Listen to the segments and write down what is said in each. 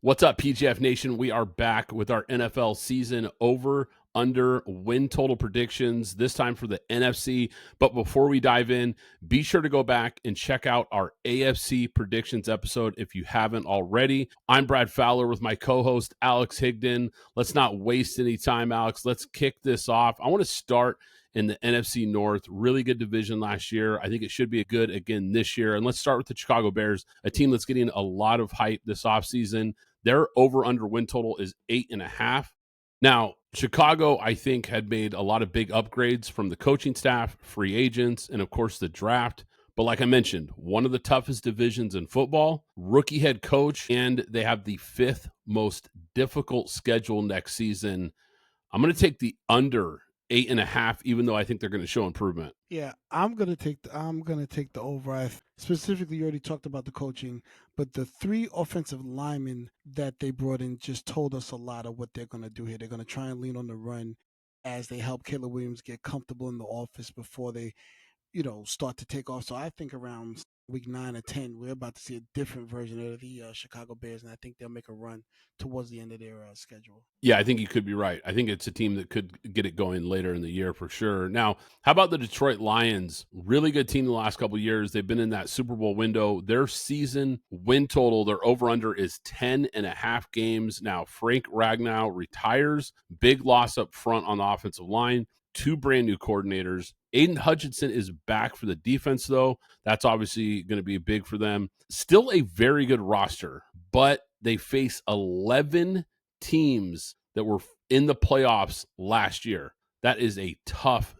What's up, PGF Nation? We are back with our NFL season over under win total predictions, this time for the NFC. But before we dive in, be sure to go back and check out our AFC predictions episode if you haven't already. I'm Brad Fowler with my co-host, Alex Higdon. Let's not waste any time, Alex. Let's kick this off. I want to start in the NFC North. Really good division last year. I think it should be a good again this year. And let's start with the Chicago Bears, a team that's getting a lot of hype this offseason. Their over-under win total is 8.5. Now, Chicago, I think, had made a lot of big upgrades from the coaching staff, free agents, and of course the draft. But like I mentioned, one of the toughest divisions in football, rookie head coach, and they have the fifth most difficult schedule next season. I'm going to take the under 8.5, even though I think they're going to show improvement. Yeah, I'm gonna take the over. Specifically, you already talked about the coaching, but the three offensive linemen that they brought in just told us a lot of what they're gonna do here. They're gonna try and lean on the run as they help Caleb Williams get comfortable in the office before they, start to take off. So I think around week 9 or 10, we're about to see a different version of the Chicago Bears, and I think they'll make a run towards the end of their schedule. Yeah, I think you could be right. I think it's a team that could get it going later in the year for sure. Now, how about the Detroit Lions? Really good team the last couple of years. They've been in that Super Bowl window. Their season win total, their over-under is 10.5 games. Now, Frank Ragnow retires. Big loss up front on the offensive line. Two brand new coordinators. Aiden Hutchinson is back for the defense, though. That's obviously going to be big for them. Still a very good roster, but they face 11 teams that were in the playoffs last year. That is a tough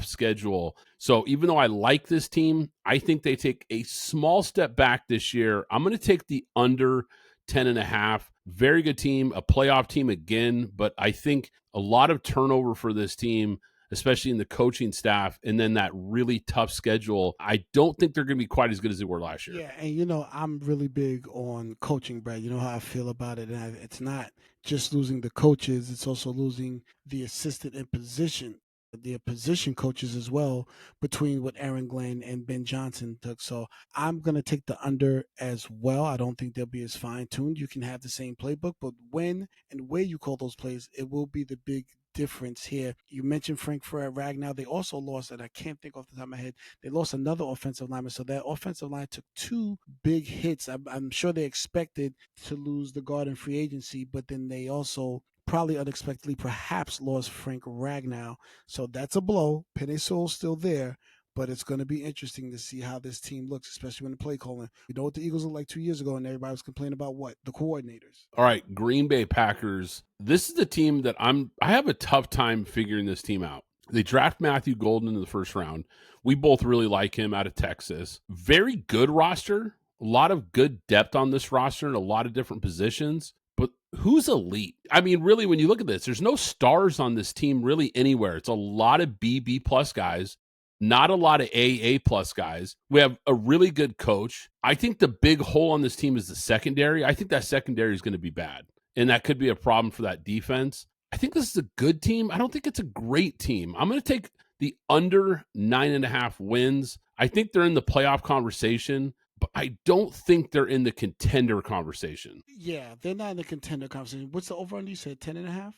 schedule. So even though I like this team, I think they take a small step back this year. I'm going to take the under 10.5. Very good team, a playoff team again, but I think a lot of turnover for this team, especially in the coaching staff, and then that really tough schedule. I don't think they're going to be quite as good as they were last year. Yeah, and I'm really big on coaching, Brad. You know how I feel about it. And it's not just losing the coaches, it's also losing the assistant in position, the position coaches as well, between what Aaron Glenn and Ben Johnson took. So I'm going to take the under as well. I don't think they'll be as fine tuned. You can have the same playbook, but when and where you call those plays, it will be the big difference here. You mentioned Frank Ragnow. They also lost, and I can't think off the top of my head, they lost another offensive lineman. So that offensive line took two big hits. I'm sure they expected to lose the guard in free agency, but then they also probably unexpectedly perhaps lost Frank Ragnow. So that's a blow. Penei Sewell's still there, but it's going to be interesting to see how this team looks, especially when the play calling. You know what the Eagles looked like 2 years ago, and everybody was complaining about what? The coordinators. All right, Green Bay Packers. This is the team that I have a tough time figuring this team out. They draft Matthew Golden in the first round. We both really like him out of Texas. Very good roster. A lot of good depth on this roster in a lot of different positions. But who's elite? I mean, really, when you look at this, there's no stars on this team really anywhere. It's a lot of B plus guys, not a lot of A plus guys. We have a really good coach. I think the big hole on this team is the secondary. I think that secondary is going to be bad, and that could be a problem for that defense. I think this is a good team. I don't think it's a great team. I'm going to take the under 9.5 wins. I think they're in the playoff conversation, but I don't think they're in the contender conversation. Yeah, they're not in the contender conversation. What's the over under? You said 10.5?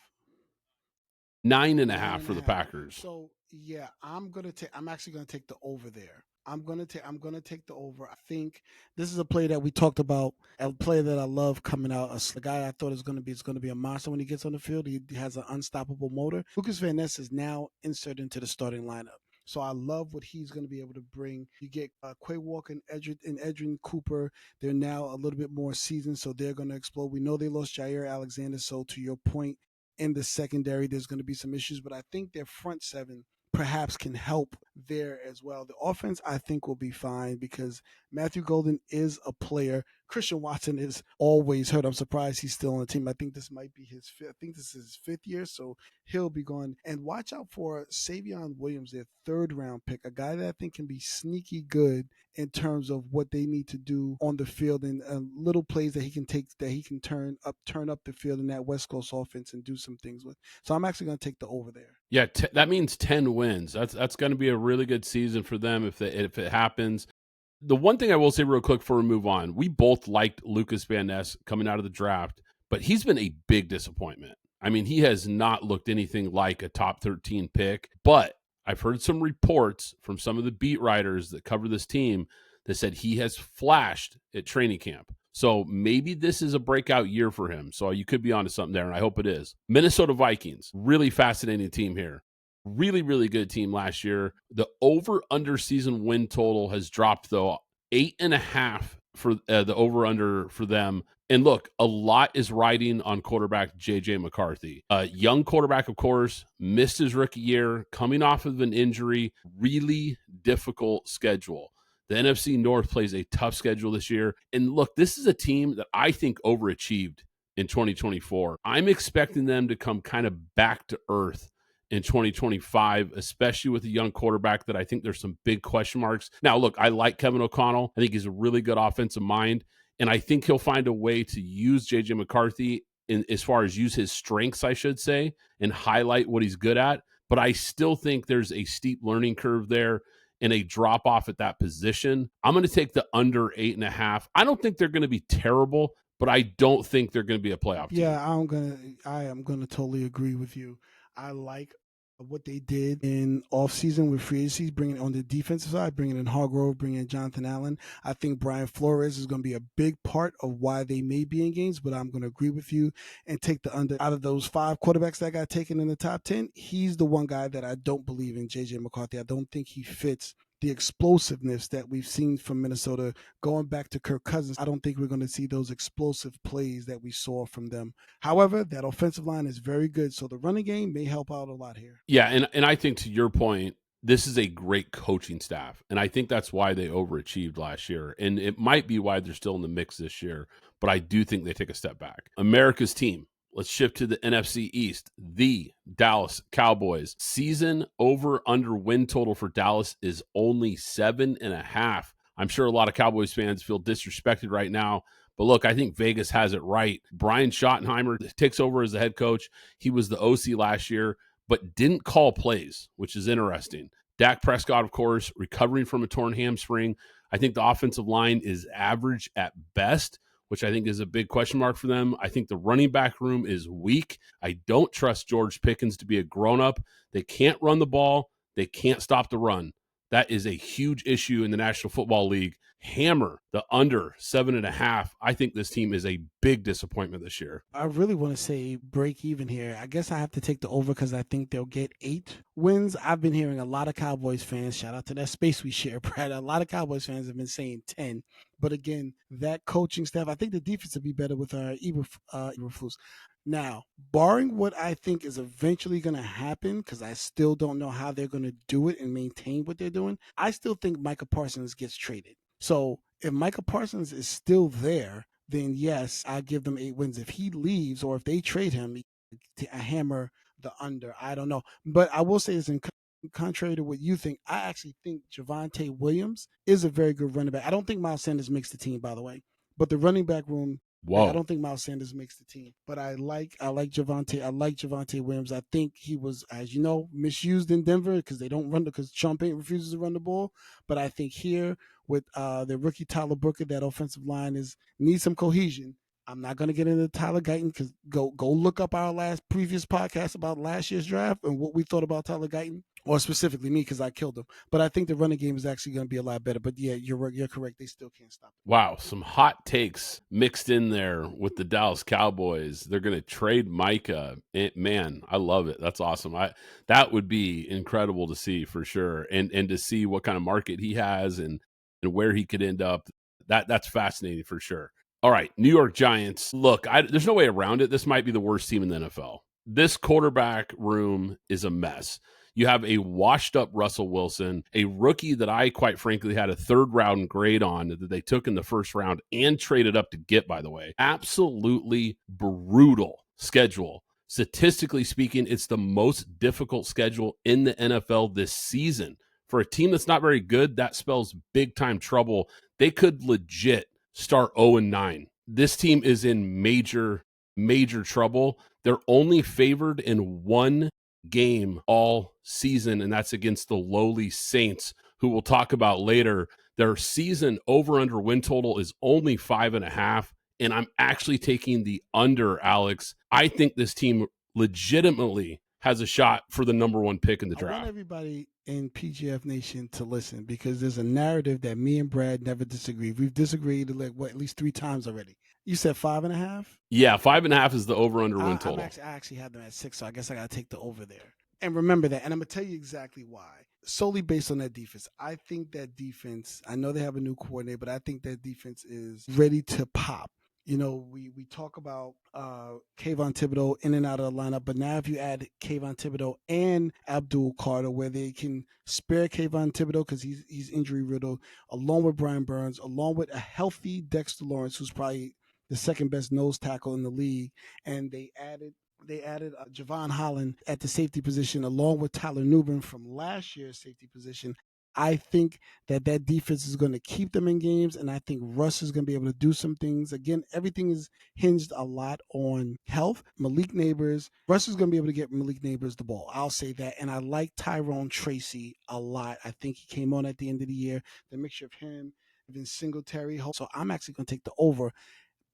9.5 for the Packers. So yeah, I'm actually gonna take the over there. I'm gonna take the over. I think this is a play that we talked about, a player that I love coming out. A guy I thought is gonna be a monster when he gets on the field. He has an unstoppable motor. Lucas Van Ness is now inserted into the starting lineup. So I love what he's going to be able to bring. You get Quay Walker and Edrin Cooper. They're now a little bit more seasoned, so they're going to explode. We know they lost Jair Alexander, so to your point, in the secondary, there's going to be some issues, but I think their front seven perhaps can help there as well. The offense, I think, will be fine because Matthew Golden is a player. Christian Watson is always hurt. I'm surprised he's still on the team. I think this might be his fifth. I think this is his fifth year, so he'll be gone. And watch out for Savion Williams, their third-round pick, a guy that I think can be sneaky good in terms of what they need to do on the field and little plays that he can take, that he can turn up the field in that West Coast offense and do some things with. So I'm actually going to take the over there. Yeah, that means 10 wins. That's going to be a really good season for them if it happens. The one thing I will say real quick before we move on, we both liked Lucas Van Ness coming out of the draft. but he's been a big disappointment. I mean, he has not looked anything like a top 13 pick, but I've heard some reports from some of the beat writers that cover this team that said he has flashed at training camp. So maybe this is a breakout year for him. So you could be onto something there, and I hope it is. Minnesota Vikings, really fascinating team here. Really, really good team last year. The over-under season win total has dropped, though, 8.5 for the over-under for them. And look, a lot is riding on quarterback J.J. McCarthy. Young quarterback, of course, missed his rookie year, coming off of an injury, really difficult schedule. The NFC North plays a tough schedule this year. And look, this is a team that I think overachieved in 2024. I'm expecting them to come kind of back to earth in 2025, especially with a young quarterback that I think there's some big question marks. Now, look, I like Kevin O'Connell. I think he's a really good offensive mind, and I think he'll find a way to use J.J. McCarthy as far as use his strengths, I should say, and highlight what he's good at. But I still think there's a steep learning curve there and a drop off at that position. I'm going to take the under 8.5. I don't think they're going to be terrible, but I don't think they're going to be a playoff team. Yeah, I am gonna totally agree with you. I like what they did in offseason with free agencies, bringing on the defensive side, bringing in Hargrove, bringing in Jonathan Allen. I think Brian Flores is going to be a big part of why they may be in games, but I'm going to agree with you and take the under. Out of those 5 quarterbacks that got taken in the top 10, he's the one guy that I don't believe in, J.J. McCarthy. I don't think he fits the explosiveness that we've seen from Minnesota going back to Kirk Cousins. I don't think we're going to see those explosive plays that we saw from them. However, that offensive line is very good, so the running game may help out a lot here. Yeah, and I think to your point, this is a great coaching staff, and I think that's why they overachieved last year, and it might be why they're still in the mix this year, but I do think they take a step back. America's team. Let's shift to the NFC East. The Dallas Cowboys. Season over/under win total for Dallas is only 7.5. I'm sure a lot of Cowboys fans feel disrespected right now, but look, I think Vegas has it right. Brian Schottenheimer takes over as the head coach. He was the OC last year, but didn't call plays, which is interesting. Dak Prescott, of course, recovering from a torn hamstring. I think the offensive line is average at best, which I think is a big question mark for them. I think the running back room is weak. I don't trust George Pickens to be a grown-up. They can't run the ball. They can't stop the run. That is a huge issue in the National Football League. Hammer the under 7.5. I think this team is a big disappointment this year. I really want to say break even here. I guess I have to take the over because I think they'll get 8 wins. I've been hearing a lot of Cowboys fans, shout out to that space we share, Brad. A lot of Cowboys fans have been saying 10. But again, that coaching staff, I think the defense would be better with Eberflus. Now, barring what I think is eventually going to happen, because I still don't know how they're going to do it and maintain what they're doing, I still think Micah Parsons gets traded. So if Micah Parsons is still there, then yes, I give them 8 wins. If he leaves or if they trade him, I hammer the under. I don't know. But I will say this, in contrary to what you think, I actually think Javonte Williams is a very good running back. I don't think Miles Sanders makes the team, by the way. But the running back room, I don't think Miles Sanders makes the team. But I like Javonte. I like Javonte Williams. I think he was, as you know, misused in Denver because they don't run because Sean Payton refuses to run the ball. But I think here with the rookie Tyler Booker, that offensive line needs some cohesion. I'm not going to get into Tyler Guyton because go look up our previous podcast about last year's draft and what we thought about Tyler Guyton, or specifically me because I killed him. But I think the running game is actually going to be a lot better. But yeah, you're correct. They still can't stop it. Wow, some hot takes mixed in there with the Dallas Cowboys. They're going to trade Micah. Man, I love it. That's awesome. That would be incredible to see for sure, and to see what kind of market he has and where he could end up. That's fascinating for sure. All right, New York Giants. Look, there's no way around it. This might be the worst team in the NFL. This quarterback room is a mess. You have a washed-up Russell Wilson, a rookie that I, quite frankly, had a third-round grade on that they took in the first round and traded up to get, by the way. Absolutely brutal schedule. Statistically speaking, it's the most difficult schedule in the NFL this season. For a team that's not very good, that spells big-time trouble. They could legit start 0-9. This team is in major, major trouble. They're only favored in one game all season, and that's against the lowly Saints, who we'll talk about later. Their season over/under win total is only 5.5. and I'm actually taking the under, Alex. I think this team legitimately has a shot for the number one pick in the draft. I want everybody in PGF Nation to listen because there's a narrative that me and Brad never disagree. We've disagreed at least 3 times already. You said 5.5? Yeah, 5.5 is the over-under win total. I actually had them at 6, so I guess I got to take the over there. And remember that, and I'm going to tell you exactly why. Solely based on that defense. I think that defense, I know they have a new coordinator, but I think that defense is ready to pop. You know, we talk about Kayvon Thibodeau in and out of the lineup, but now if you add Kayvon Thibodeau and Abdul Carter, where they can spare Kayvon Thibodeau because he's injury riddled, along with Brian Burns, along with a healthy Dexter Lawrence, who's probably the second best nose tackle in the league, and they added Javon Holland at the safety position along with Tyler Newbern from last year's safety position. I think that defense is going to keep them in games, and I think Russ is going to be able to do some things. Again, everything is hinged a lot on health. Malik Neighbors, Russ is going to be able to get Malik Neighbors the ball. I'll say that. And I like Tyrone Tracy a lot. I think he came on at the end of the year. The mixture of him, Vince Singletary. So I'm actually going to take the over,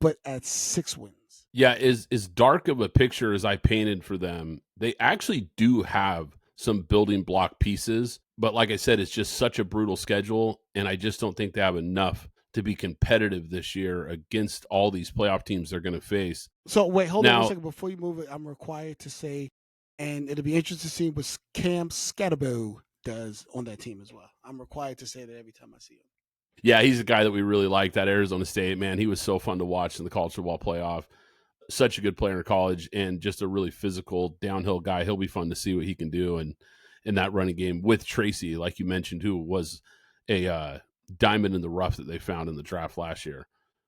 but at 6 wins. Yeah, as dark of a picture as I painted for them, they actually do have some building block pieces. But like I said, it's just such a brutal schedule, and I just don't think they have enough to be competitive this year against all these playoff teams they're going to face. So wait, hold on a second. Before you move it, I'm required to say, and it'll be interesting to see what Cam Scatterbo does on that team as well. I'm required to say that every time I see him. Yeah, he's a guy that we really like, that Arizona State, man. He was so fun to watch in the college football playoff. Such a good player in college and just a really physical downhill guy. He'll be fun to see what he can do and in that running game with Tracy, like you mentioned, who was a diamond in the rough that they found in the draft last year.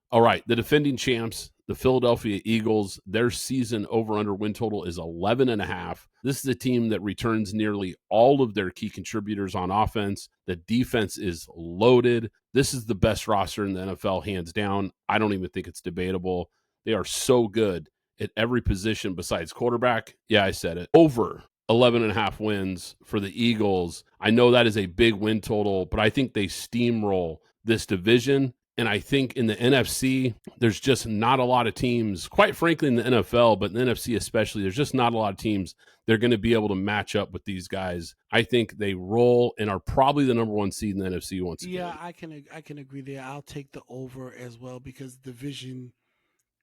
All right, the defending champs, the Philadelphia Eagles, their season over-under win total is 11.5. This is a team that returns nearly all of their key contributors on offense. The defense is loaded. This is the best roster in the NFL, hands down. I don't even think it's debatable. They are so good at every position besides quarterback. Yeah, I said it. Over 11.5 wins for the Eagles. I know that is a big win total, but I think they steamroll this division. And I think in the NFC, there's just not a lot of teams, quite frankly, in the NFL, but in the NFC especially, there's just not a lot of teams that are going to be able to match up with these guys. I think they roll and are probably the number one seed in the NFC once again. Yeah, I can agree there. I'll take the over as well because division,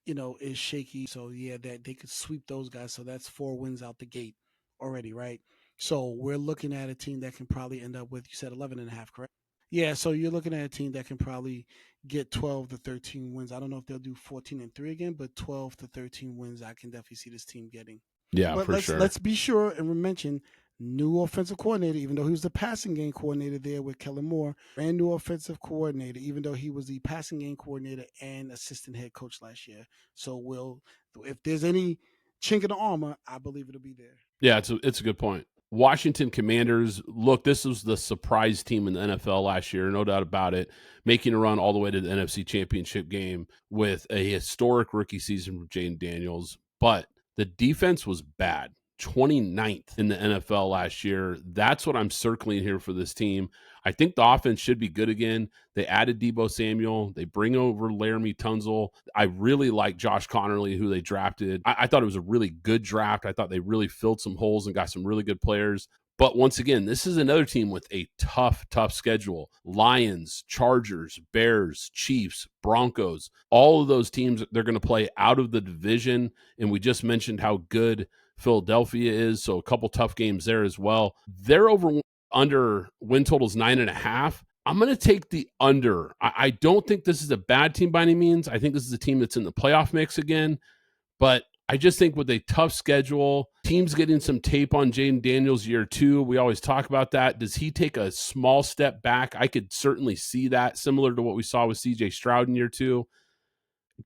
is shaky. So yeah, that they could sweep those guys. So that's 4 wins out the gate already, right? So we're looking at a team that can probably end up with, you said 11.5, correct? Yeah, so you're looking at a team that can probably get 12 to 13 wins. I don't know if they'll do 14-3 again, but 12 to 13 wins, I can definitely see this team getting. Yeah, but for sure. Let's be sure and mention new offensive coordinator, even though he was the passing game coordinator there with Kellen Moore, brand new offensive coordinator, even though he was the passing game coordinator and assistant head coach last year. So if there's any chink in the armor, I believe it'll be there. Yeah, it's a good point. Washington Commanders, look, this was the surprise team in the NFL last year, no doubt about it, making a run all the way to the NFC Championship game with a historic rookie season from Jaden Daniels. But the defense was bad. 29th in the NFL last year. That's what I'm circling here for this team. I think the offense should be good again. They added Deebo Samuel. They bring over Laramie Tunzel. I really like Josh Connerly, who they drafted. I thought it was a really good draft. I thought they really filled some holes and got some really good players. But once again, this is another team with a tough schedule. Lions, Chargers, Bears, Chiefs, Broncos, all of those teams, they're going to play out of the division. And we just mentioned how good Philadelphia is, so a couple tough games there as well. Their under win total is 9.5. I'm going to take the under. I don't think this is a bad team by any means. I think this is a team that's in the playoff mix again, but I just think with a tough schedule, teams getting some tape on Jaden Daniels year 2, we always talk about that. Does he take a small step back? I could certainly see that, similar to what we saw with CJ Stroud in year 2.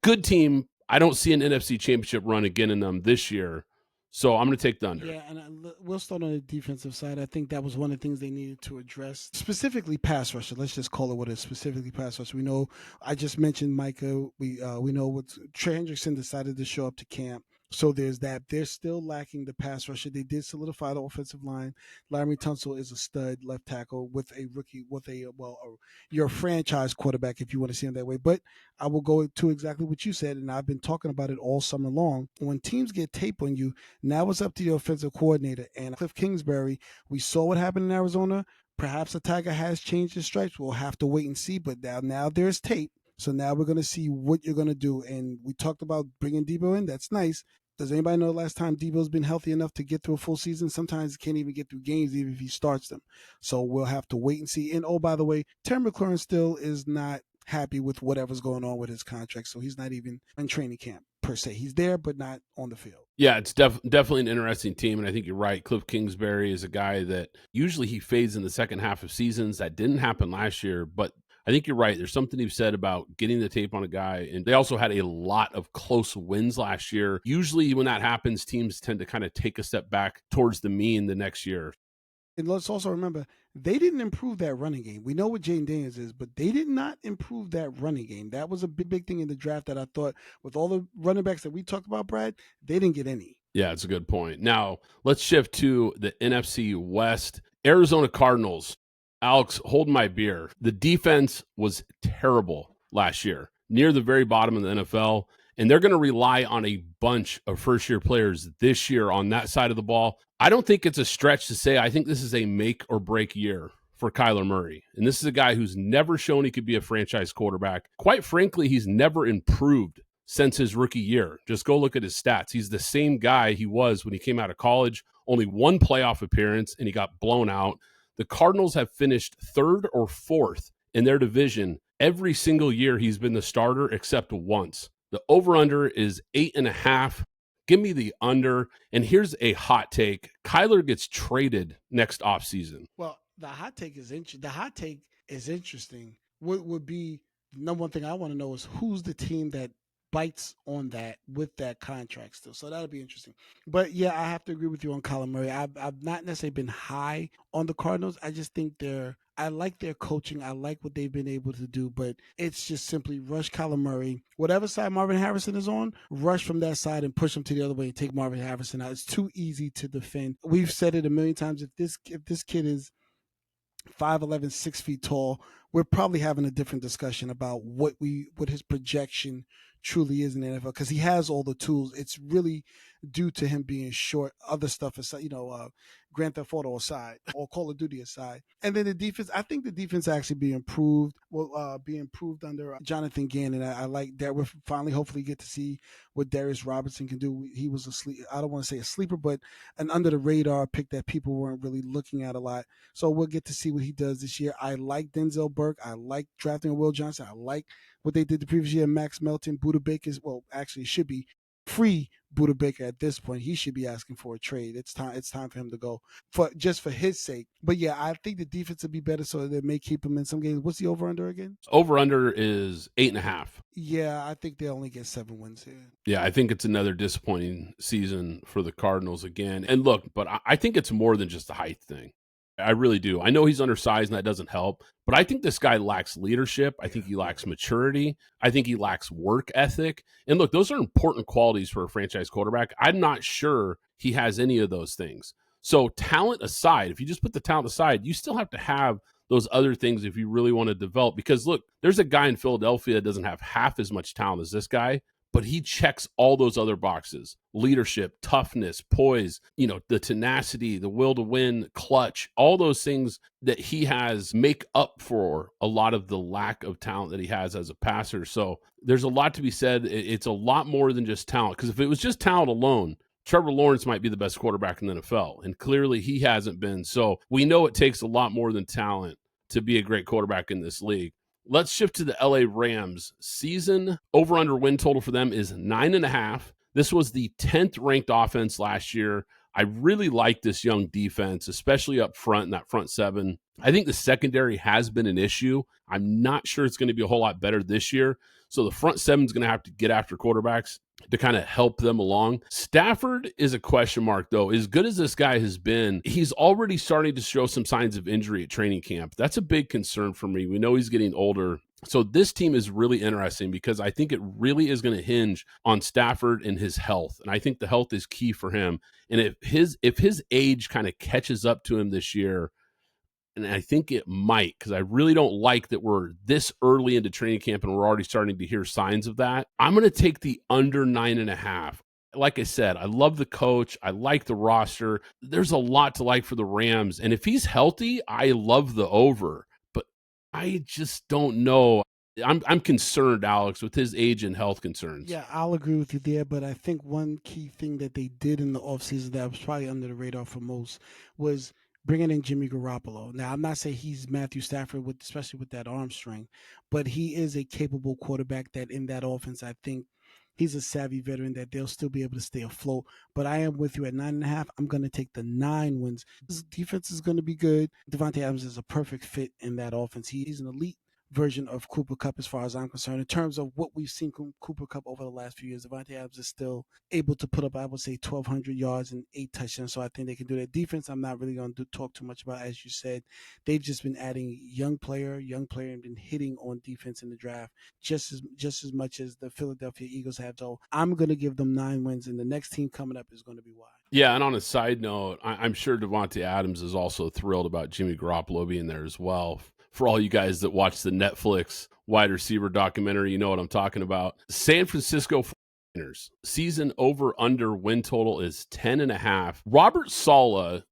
Good team. I don't see an NFC Championship run again in them this year. So I'm going to take the under. Yeah, and we'll start on the defensive side. I think that was one of the things they needed to address, specifically pass rusher. Let's just call it what it is, specifically pass rusher. We know, I just mentioned Micah. We know what Trey Hendrickson decided to show up to camp. So there's that. They're still lacking the pass rusher. They did solidify the offensive line. Larry Tunsil is a stud left tackle with a rookie, with your franchise quarterback, if you want to see him that way. But I will go to exactly what you said, and I've been talking about it all summer long. When teams get tape on you, now it's up to the offensive coordinator. And Cliff Kingsbury, we saw what happened in Arizona. Perhaps the Tiger has changed his stripes. We'll have to wait and see. But now there's tape. So now we're going to see what you're going to do. And we talked about bringing Debo in. That's nice. Does anybody know the last time Debo's been healthy enough to get through a full season? Sometimes he can't even get through games, even if he starts them. So we'll have to wait and see. And oh, by the way, Terry McLaurin still is not happy with whatever's going on with his contract. So he's not even in training camp per se. He's there, but not on the field. Yeah, it's definitely an interesting team, and I think you're right. Cliff Kingsbury is a guy that usually he fades in the second half of seasons. That didn't happen last year, but I think you're right. There's something you've said about getting the tape on a guy, and they also had a lot of close wins last year. Usually when that happens, teams tend to kind of take a step back towards the mean the next year. And let's also remember, they didn't improve that running game. We know what Jaden Daniels is, but they did not improve that running game. That was a big thing in the draft that I thought with all the running backs that we talked about, Brad, they didn't get any. Yeah, it's a good point. Now, let's shift to the NFC West. Arizona Cardinals. Alex, hold my beer. The defense was terrible last year, near the very bottom of the NFL, and they're going to rely on a bunch of first-year players this year on that side of the ball. I don't think it's a stretch to say I think this is a make-or-break year for Kyler Murray. And this is a guy who's never shown he could be a franchise quarterback. Quite frankly, he's never improved since his rookie year. Just go look at his stats. He's the same guy he was when he came out of college, only one playoff appearance, and he got blown out. The Cardinals have finished third or fourth in their division every single year he's been the starter except once. The over-under is 8.5. Give me the under. And here's a hot take. Kyler gets traded next offseason. Well, the hot take is interesting. What would be the number one thing I want to know is who's the team that bites on that with that contract still. So that'll be interesting. But yeah, I have to agree with you on Kyler Murray. I've not necessarily been high on the Cardinals. I just think I like their coaching. I like what they've been able to do, but it's just simply rush Kyler Murray. Whatever side Marvin Harrison is on, rush from that side and push him to the other way and take Marvin Harrison out. It's too easy to defend. We've said it a million times. If this kid is 5'11", 6 feet tall, we're probably having a different discussion about what his projection truly is in the NFL because he has all the tools. It's really due to him being short. Other stuff aside, Grand Theft Auto aside or Call of Duty aside, and then the defense. I think the defense actually be improved. Will be improved under Jonathan Gannon. I like that. We'll finally, hopefully, get to see what Darius Robertson can do. He was I don't want to say a sleeper, but an under the radar pick that people weren't really looking at a lot. So we'll get to see what he does this year. I like Denzel Burke. I like drafting Will Johnson. I like what they did the previous year. Max Melton, Buda Baker's. Well, actually, should be free Buda Baker at this point. He should be asking for a trade. It's time for him to go for his sake. But yeah, I think the defense will be better, so they may keep him in some games. What's the over under again? Over under is 8.5. Yeah, I think they'll only get 7 wins here. Yeah, I think it's another disappointing season for the Cardinals again. And look, but I think it's more than just a height thing. I really do. I know he's undersized and that doesn't help, but I think this guy lacks leadership. I think he lacks maturity. I think he lacks work ethic. And look, those are important qualities for a franchise quarterback. I'm not sure he has any of those things. So talent aside, if you just put the talent aside, you still have to have those other things if you really want to develop. Because look, there's a guy in Philadelphia that doesn't have half as much talent as this guy, but he checks all those other boxes: leadership, toughness, poise, the tenacity, the will to win, clutch, all those things that he has make up for a lot of the lack of talent that he has as a passer. So there's a lot to be said. It's a lot more than just talent, because if it was just talent alone, Trevor Lawrence might be the best quarterback in the NFL, and clearly he hasn't been. So we know it takes a lot more than talent to be a great quarterback in this league. Let's shift to the LA Rams. Season over-under win total for them is 9.5. This was the 10th ranked offense last year. I really like this young defense, especially up front in that front seven. I think the secondary has been an issue. I'm not sure it's going to be a whole lot better this year. So the front seven is going to have to get after quarterbacks to kind of help them along. Stafford is a question mark, though. As good as this guy has been, he's already starting to show some signs of injury at training camp. That's a big concern for me. We know he's getting older. So this team is really interesting because I think it really is going to hinge on Stafford and his health. And I think the health is key for him. And if his age kind of catches up to him this year, and I think it might, because I really don't like that we're this early into training camp and we're already starting to hear signs of that. I'm going to take the under 9.5. Like I said, I love the coach. I like the roster. There's a lot to like for the Rams. And if he's healthy, I love the over. But I just don't know. I'm concerned, Alex, with his age and health concerns. Yeah, I'll agree with you there, but I think one key thing that they did in the offseason that was probably under the radar for most was bringing in Jimmy Garoppolo. Now, I'm not saying he's Matthew Stafford, with especially with that arm strength, but he is a capable quarterback that in that offense, I think he's a savvy veteran that they'll still be able to stay afloat. But I am with you at 9.5. I'm going to take the 9 wins. This defense is going to be good. Devontae Adams is a perfect fit in that offense. He's an elite version of Cooper Cup as far as I'm concerned. In terms of what we've seen from Cooper Cup over the last few years, Devontae Adams is still able to put up, I would say, 1,200 yards and 8 touchdowns. So I think they can do that. Defense, I'm not really going to talk too much about. As you said, they've just been adding young player, and been hitting on defense in the draft just as much as the Philadelphia Eagles have. So I'm going to give them 9 wins, and the next team coming up is going to be why. Yeah, and on a side note, I'm sure Devontae Adams is also thrilled about Jimmy Garoppolo being there as well. For all you guys that watch the Netflix wide receiver documentary, you know what I'm talking about. San Francisco 49ers season over under win total is 10.5. Robert Saleh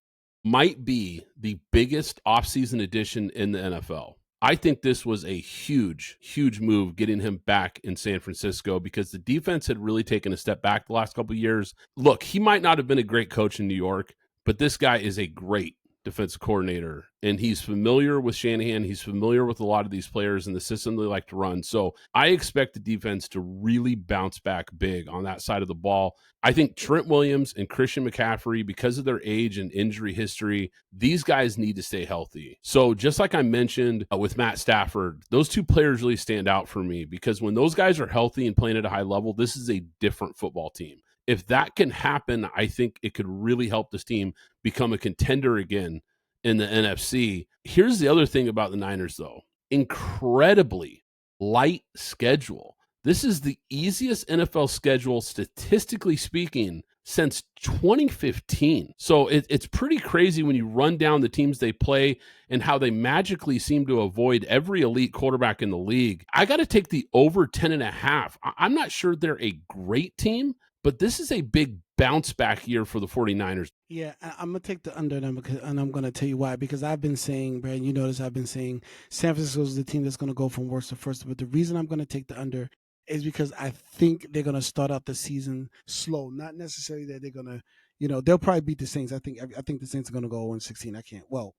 might be the biggest offseason addition in the NFL. I think this was a huge, huge move getting him back in San Francisco because the defense had really taken a step back the last couple of years. Look, he might not have been a great coach in New York, but this guy is a great defensive coordinator, and he's familiar with Shanahan. He's familiar with a lot of these players and the system they like to run. So I expect the defense to really bounce back big on that side of the ball. I think Trent Williams and Christian McCaffrey, because of their age and injury history, these guys need to stay healthy. So just like I mentioned with Matt Stafford, those two players really stand out for me because when those guys are healthy and playing at a high level, this is a different football team. If that can happen, I think it could really help this team become a contender again in the NFC. Here's the other thing about the Niners, though. Incredibly light schedule. This is the easiest NFL schedule, statistically speaking, since 2015. So it's pretty crazy when you run down the teams they play and how they magically seem to avoid every elite quarterback in the league. I got to take the over 10.5. I'm not sure they're a great team, but this is a big bounce back year for the 49ers. Yeah, I'm going to take the under them, and I'm going to tell you why. Because I've been saying, Brad, you notice I've been saying San Francisco is the team that's going to go from worst to first. But the reason I'm going to take the under is because I think they're going to start out the season slow. Not necessarily that they're going to, they'll probably beat the Saints. I think the Saints are going to go 0-16.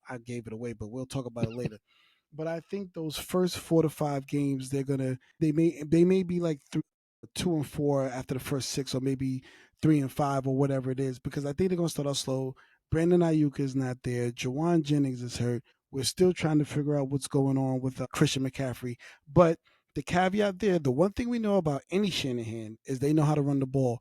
I gave it away, but we'll talk about it later. But I think those first 4 to 5 games, they may be like 2-4 after the first 6, or maybe 3-5 or whatever it is, because I think they're gonna start off slow. Brandon Ayuk is not there. Jawan Jennings is hurt. We're still trying to figure out what's going on with Christian McCaffrey. But the caveat there, the one thing we know about any Shanahan is they know how to run the ball.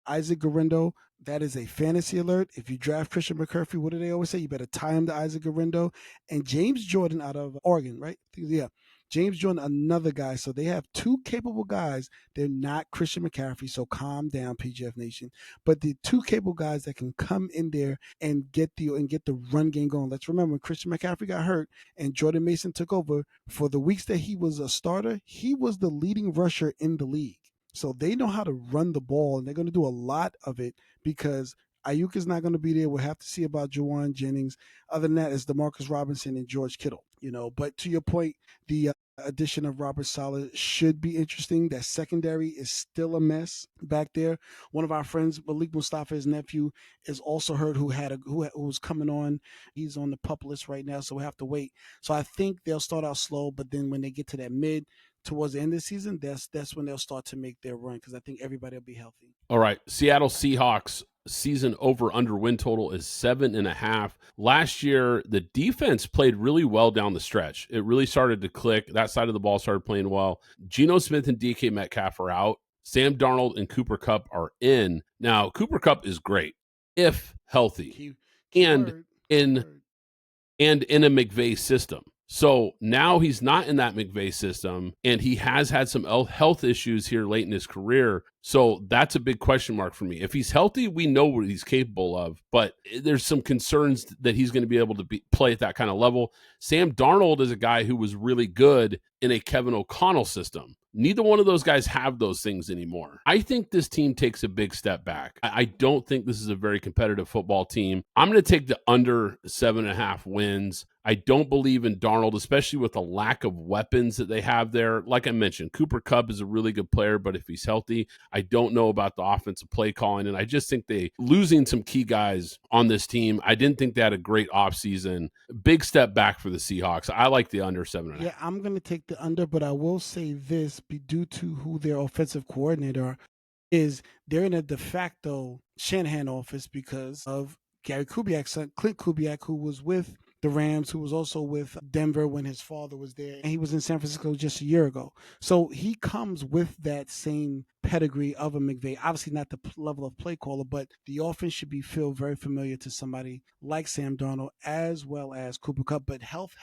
Isaac Guerrero, that is a fantasy alert. If you draft Christian McCaffrey, what do they always say? You better tie him to Isaac Guerrero. And James Jordan out of Oregon, right? Yeah. James Jordan, another guy. So they have 2 capable guys. They're not Christian McCaffrey, so calm down, PGF Nation. But the 2 capable guys that can come in there and get the run game going. Let's remember when Christian McCaffrey got hurt and Jordan Mason took over, for the weeks that he was a starter, he was the leading rusher in the league. So they know how to run the ball, and they're going to do a lot of it because Ayuk is not going to be there. We'll have to see about Jawan Jennings. Other than that, it's DeMarcus Robinson and George Kittle. But to your point, the addition of Robert Saleh should be interesting. That secondary is still a mess back there. One of our friends, Malik Mustafa's nephew, is also hurt, who was coming on. He's on the PUP list right now, so we'll have to wait. So I think they'll start out slow, but then when they get to that towards the end of the season, that's when they'll start to make their run, because I think everybody will be healthy. All right, Seattle Seahawks season over under win total is 7.5. Last year, the defense played really well down the stretch. It really started to click. That side of the ball started playing well. Geno Smith and DK Metcalf are out. Sam Darnold and Cooper Kupp are in. Now, Cooper Kupp is great if healthy and in a McVay system. So now he's not in that McVay system, and he has had some health issues here late in his career. So that's a big question mark for me. If he's healthy, we know what he's capable of, but there's some concerns that he's going to be able to play at that kind of level. Sam Darnold is a guy who was really good in a Kevin O'Connell system. Neither one of those guys have those things anymore. I think this team takes a big step back. I don't think this is a very competitive football team. I'm going to take the under 7.5 wins. I don't believe in Darnold, especially with the lack of weapons that they have there. Like I mentioned, Cooper Kupp is a really good player, but if he's healthy, I don't know about the offensive play calling. And I just think they losing some key guys on this team. I didn't think they had a great offseason. Big step back for the Seahawks. I like the under 7.5. Yeah, I'm going to take the under, but I will say this, due to who their offensive coordinator is, they're in a de facto Shanahan office because of Gary Kubiak's son, Clint Kubiak, who was with the Rams, who was also with Denver when his father was there, and he was in San Francisco just a year ago. So he comes with that same pedigree of a McVay. Obviously not the level of play caller, but the offense should feel very familiar to somebody like Sam Darnold as well as Cooper Kupp. But health,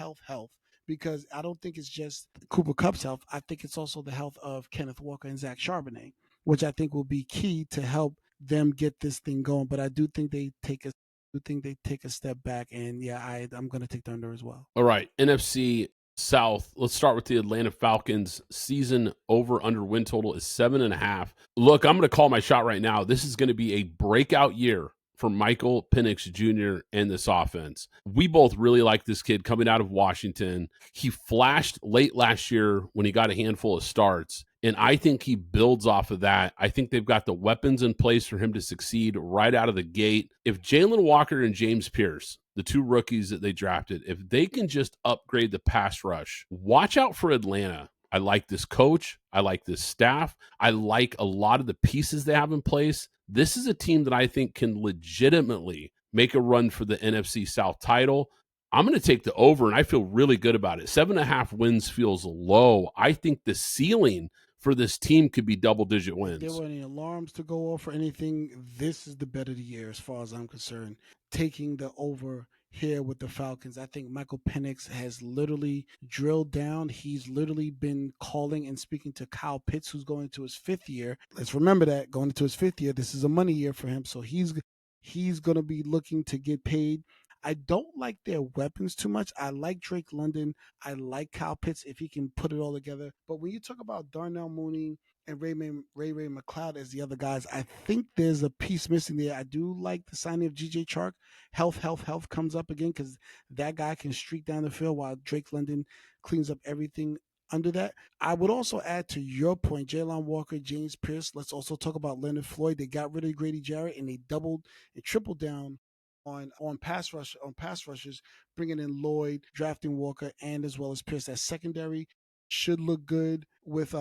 because I don't think it's just Cooper Kupp's health. I think it's also the health of Kenneth Walker and Zach Charbonnet, which I think will be key to help them get this thing going. But I do think they take a step back, and yeah, I'm going to take the under as well. All right, NFC South. Let's start with the Atlanta Falcons. Season over under win total is 7.5. Look, I'm going to call my shot right now. This is going to be a breakout year for Michael Penix Jr. and this offense. We both really like this kid coming out of Washington. He flashed late last year when he got a handful of starts, and I think he builds off of that. I think they've got the weapons in place for him to succeed right out of the gate. If Jalen Walker and James Pierce, the two rookies that they drafted, if they can just upgrade the pass rush, watch out for Atlanta. I like this coach. I like this staff. I like a lot of the pieces they have in place. This is a team that I think can legitimately make a run for the NFC South title. I'm going to take the over, and I feel really good about it. 7.5 wins feels low. I think the ceiling for this team could be double-digit wins. If there were any alarms to go off or anything, this is the bet of the year as far as I'm concerned. Taking the over here with the Falcons. I think Michael Penix has literally drilled down. He's literally been calling and speaking to Kyle Pitts, who's going into his 5th year. Let's remember that going into his 5th year, this is a money year for him. So he's going to be looking to get paid. I don't like their weapons too much. I like Drake London. I like Kyle Pitts if he can put it all together. But when you talk about Darnell Mooney and Ray McLeod as the other guys, I think there's a piece missing there. I do like the signing of G.J. Chark. Health comes up again because that guy can streak down the field while Drake London cleans up everything under that. I would also add to your point, Jalen Walker, James Pierce. Let's also talk about Leonard Floyd. They got rid of Grady Jarrett and they doubled and tripled down on pass rushers, bringing in Lloyd, drafting Walker, and as well as Pierce. That secondary should look good with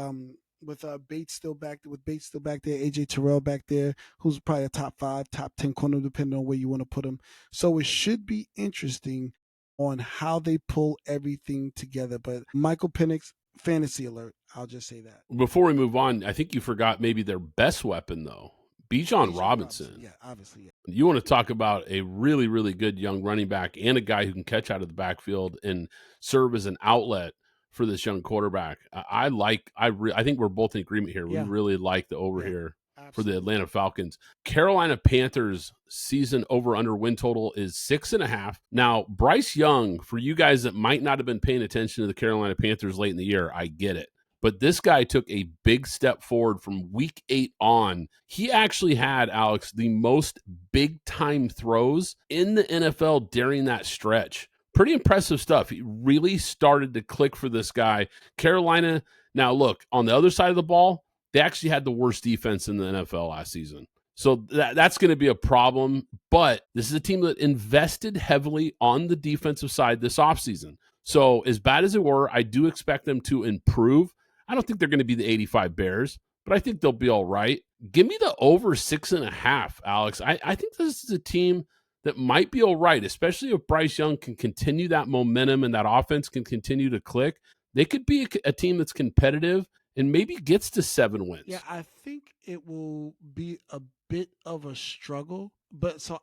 Bates still back there, AJ Terrell back there, who's probably a top 5, top 10 corner, depending on where you want to put him. So it should be interesting on how they pull everything together. But Michael Penix, fantasy alert. I'll just say that. Before we move on, I think you forgot maybe their best weapon, though. Bijan Robinson. Yeah, obviously. Yeah. You want to talk about a really, really good young running back and a guy who can catch out of the backfield and serve as an outlet for this young quarterback. I think we're both in agreement here. Yeah. We really like the over here Absolutely. For the Atlanta Falcons. Carolina Panthers season over under win total is 6.5. Now, Bryce Young, for you guys that might not have been paying attention to the Carolina Panthers late in the year, I get it. But this guy took a big step forward from week 8 on. He actually had, Alex, the most big-time throws in the NFL during that stretch. Pretty impressive stuff. He really started to click for this guy. Carolina, now look, on the other side of the ball, they actually had the worst defense in the NFL last season. So that's going to be a problem. But this is a team that invested heavily on the defensive side this offseason. So as bad as it were, I do expect them to improve. I don't think they're going to be the 85 Bears, but I think they'll be all right. Give me the over 6.5, Alex. I think this is a team that might be all right, especially if Bryce Young can continue that momentum and that offense can continue to click. They could be a team that's competitive and maybe gets to 7 wins. Yeah, I think it will be a bit of a struggle But so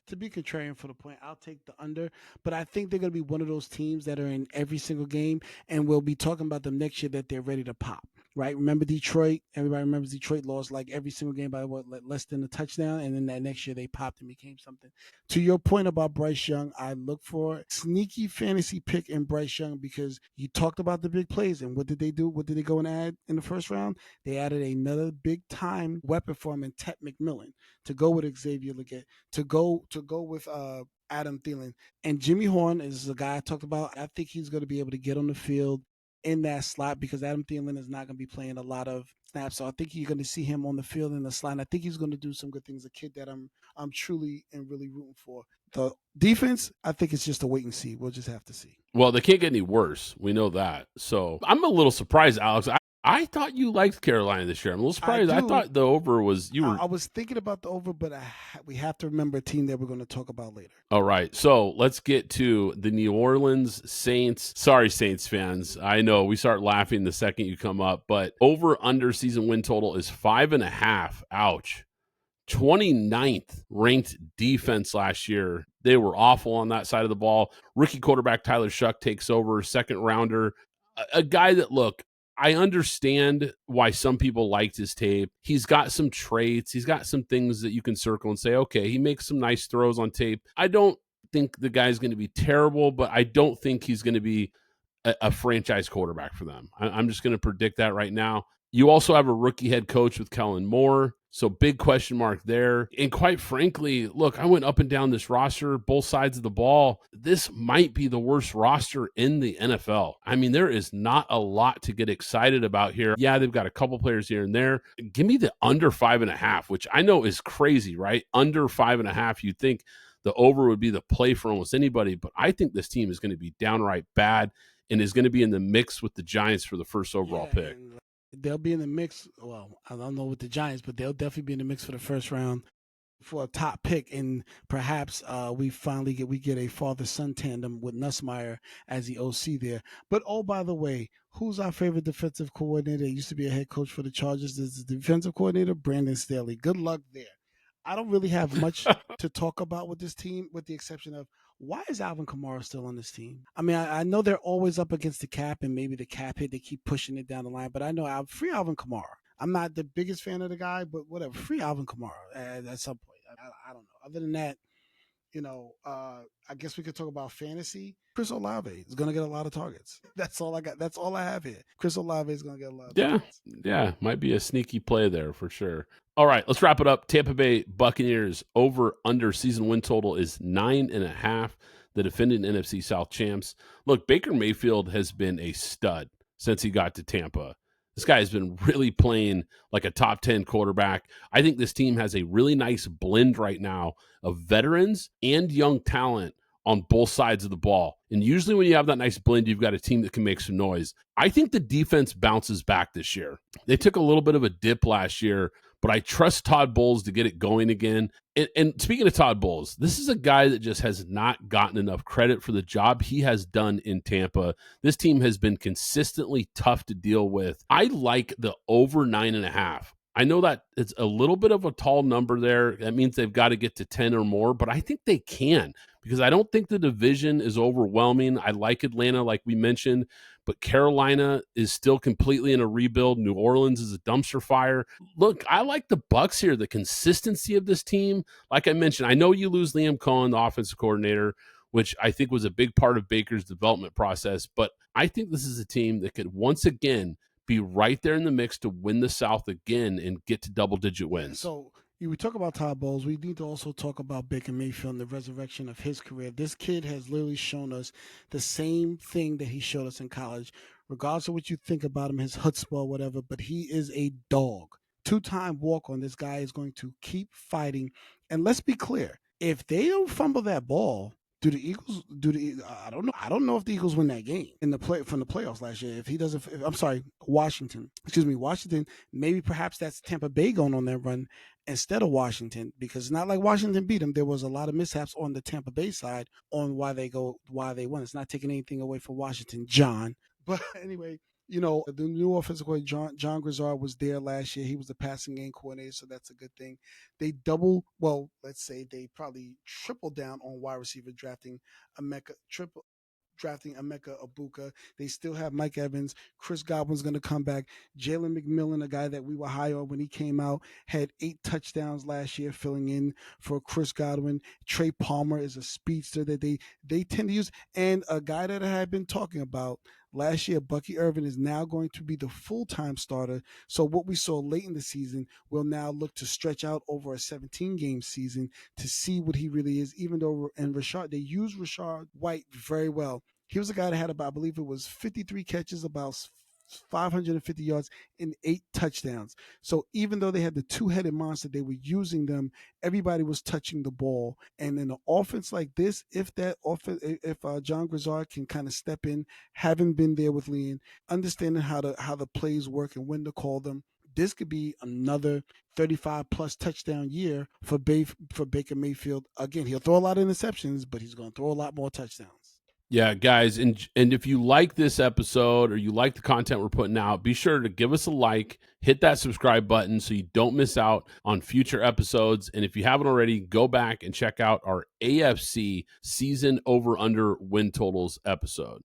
to be contrarian for the point, I'll take the under. But I think they're going to be one of those teams that are in every single game, and we'll be talking about them next year that they're ready to pop. Right? Remember Detroit? Everybody remembers Detroit lost like every single game by less than a touchdown, and then that next year they popped and became something. To your point about Bryce Young, I look for sneaky fantasy pick in Bryce Young because you talked about the big plays, and what did they do? What did they go and add in the first round? They added another big time weapon for him in Tet McMillan to go with Xavier Leggett, to go with Adam Thielen. And Jimmy Horn is the guy I talked about. I think he's going to be able to get on the field in that slot because Adam Thielen is not going to be playing a lot of snaps. So I think you're going to see him on the field in the slot. And I think he's going to do some good things. A kid that I'm truly and really rooting for. The defense, I think it's just a wait and see. We'll just have to see. Well, they can't get any worse. We know that. So I'm a little surprised, Alex. I thought you liked Carolina this year. I'm a little surprised. I thought the over was you were. I was thinking about the over, but we have to remember a team that we're going to talk about later. All right. So let's get to the New Orleans Saints. Sorry, Saints fans. I know we start laughing the second you come up, but over under season win total is 5.5. Ouch. 29th ranked defense last year. They were awful on that side of the ball. Rookie quarterback Tyler Shuck takes over, second rounder. A guy that, look, I understand why some people liked his tape. He's got some traits. He's got some things that you can circle and say, okay, he makes some nice throws on tape. I don't think the guy's going to be terrible, but I don't think he's going to be a franchise quarterback for them. I'm just going to predict that right now. You also have a rookie head coach with Kellen Moore. So big question mark there. And quite frankly, look, I went up and down this roster, both sides of the ball. This might be the worst roster in the NFL. I mean, there is not a lot to get excited about here. Yeah, they've got a couple players here and there. Give me the under 5.5, which I know is crazy, right? Under 5.5, you'd think the over would be the play for almost anybody, but I think this team is going to be downright bad and is going to be in the mix with the Giants for the first overall pick. They'll be in the mix. Well, I don't know with the Giants, but they'll definitely be in the mix for the first round for a top pick. And perhaps we get a father-son tandem with Nussmeier as the OC there. But oh, by the way, who's our favorite defensive coordinator? He used to be a head coach for the Chargers. This is the defensive coordinator, Brandon Staley. Good luck there. I don't really have much to talk about with this team, with the exception of why is Alvin Kamara still on this team? I mean, I know they're always up against the cap and maybe the cap hit. They keep pushing it down the line, but I know free Alvin Kamara. I'm not the biggest fan of the guy, but whatever. Free Alvin Kamara at some point. I don't know. Other than that, I guess we could talk about fantasy. Chris Olave is going to get a lot of targets. That's all I got. That's all I have here. Chris Olave is going to get a lot of targets. Yeah, might be a sneaky play there for sure. All right, let's wrap it up. Tampa Bay Buccaneers over under season win total is 9.5. The defending NFC South champs. Look, Baker Mayfield has been a stud since he got to Tampa. This guy has been really playing like a top 10 quarterback. I think this team has a really nice blend right now of veterans and young talent on both sides of the ball. And usually when you have that nice blend, you've got a team that can make some noise. I think the defense bounces back this year. They took a little bit of a dip last year, but I trust Todd Bowles to get it going again. And speaking of Todd Bowles, this is a guy that just has not gotten enough credit for the job he has done in Tampa. This team has been consistently tough to deal with. I like the over 9.5. I know that it's a little bit of a tall number there. That means they've got to get to 10 or more, but I think they can because I don't think the division is overwhelming. I like Atlanta, like we mentioned, but Carolina is still completely in a rebuild. New Orleans is a dumpster fire. Look, I like the Bucs here, the consistency of this team. Like I mentioned, I know you lose Liam Cohen, the offensive coordinator, which I think was a big part of Baker's development process, but I think this is a team that could once again be right there in the mix to win the South again and get to double-digit wins. So we talk about Todd Bowles. We need to also talk about Baker Mayfield and the resurrection of his career. This kid has literally shown us the same thing that he showed us in college, regardless of what you think about him, his chutzpah or whatever, but he is a dog. Two-time walk-on. This guy is going to keep fighting. And let's be clear, if they don't fumble that ball, do the Eagles? I don't know. I don't know if the Eagles win that game from the playoffs last year. If he doesn't, I'm sorry, Washington. Excuse me, Washington. Maybe perhaps that's Tampa Bay going on that run instead of Washington, because it's not like Washington beat them. There was a lot of mishaps on the Tampa Bay side on why they won. It's not taking anything away from Washington, John. But anyway, The new offensive coordinator, John Grizzard, was there last year. He was the passing game coordinator, so that's a good thing. They let's say they probably triple down on wide receiver drafting Emeka Abuka. They still have Mike Evans. Chris Godwin's going to come back. Jalen McMillan, a guy that we were high on when he came out, had 8 touchdowns last year, filling in for Chris Godwin. Trey Palmer is a speedster that they tend to use, and a guy that I had been talking about last year, Bucky Irvin, is now going to be the full-time starter. So what we saw late in the season will now look to stretch out over a 17-game season to see what he really is. Even though they use Rashard White very well. He was a guy that had about, I believe it was 53 catches, about 550 yards, and 8 touchdowns. So even though they had the two-headed monster, they were using them. Everybody was touching the ball, and in an offense like this, if John Grizzard can kind of step in, having been there with Lean, understanding how the plays work and when to call them, this could be another 35 plus touchdown year for Baker Mayfield. Again, he'll throw a lot of interceptions, but he's going to throw a lot more touchdowns. Yeah, guys, and if you like this episode or you like the content we're putting out, be sure to give us a like, hit that subscribe button so you don't miss out on future episodes. And if you haven't already, go back and check out our AFC season over under win totals episode.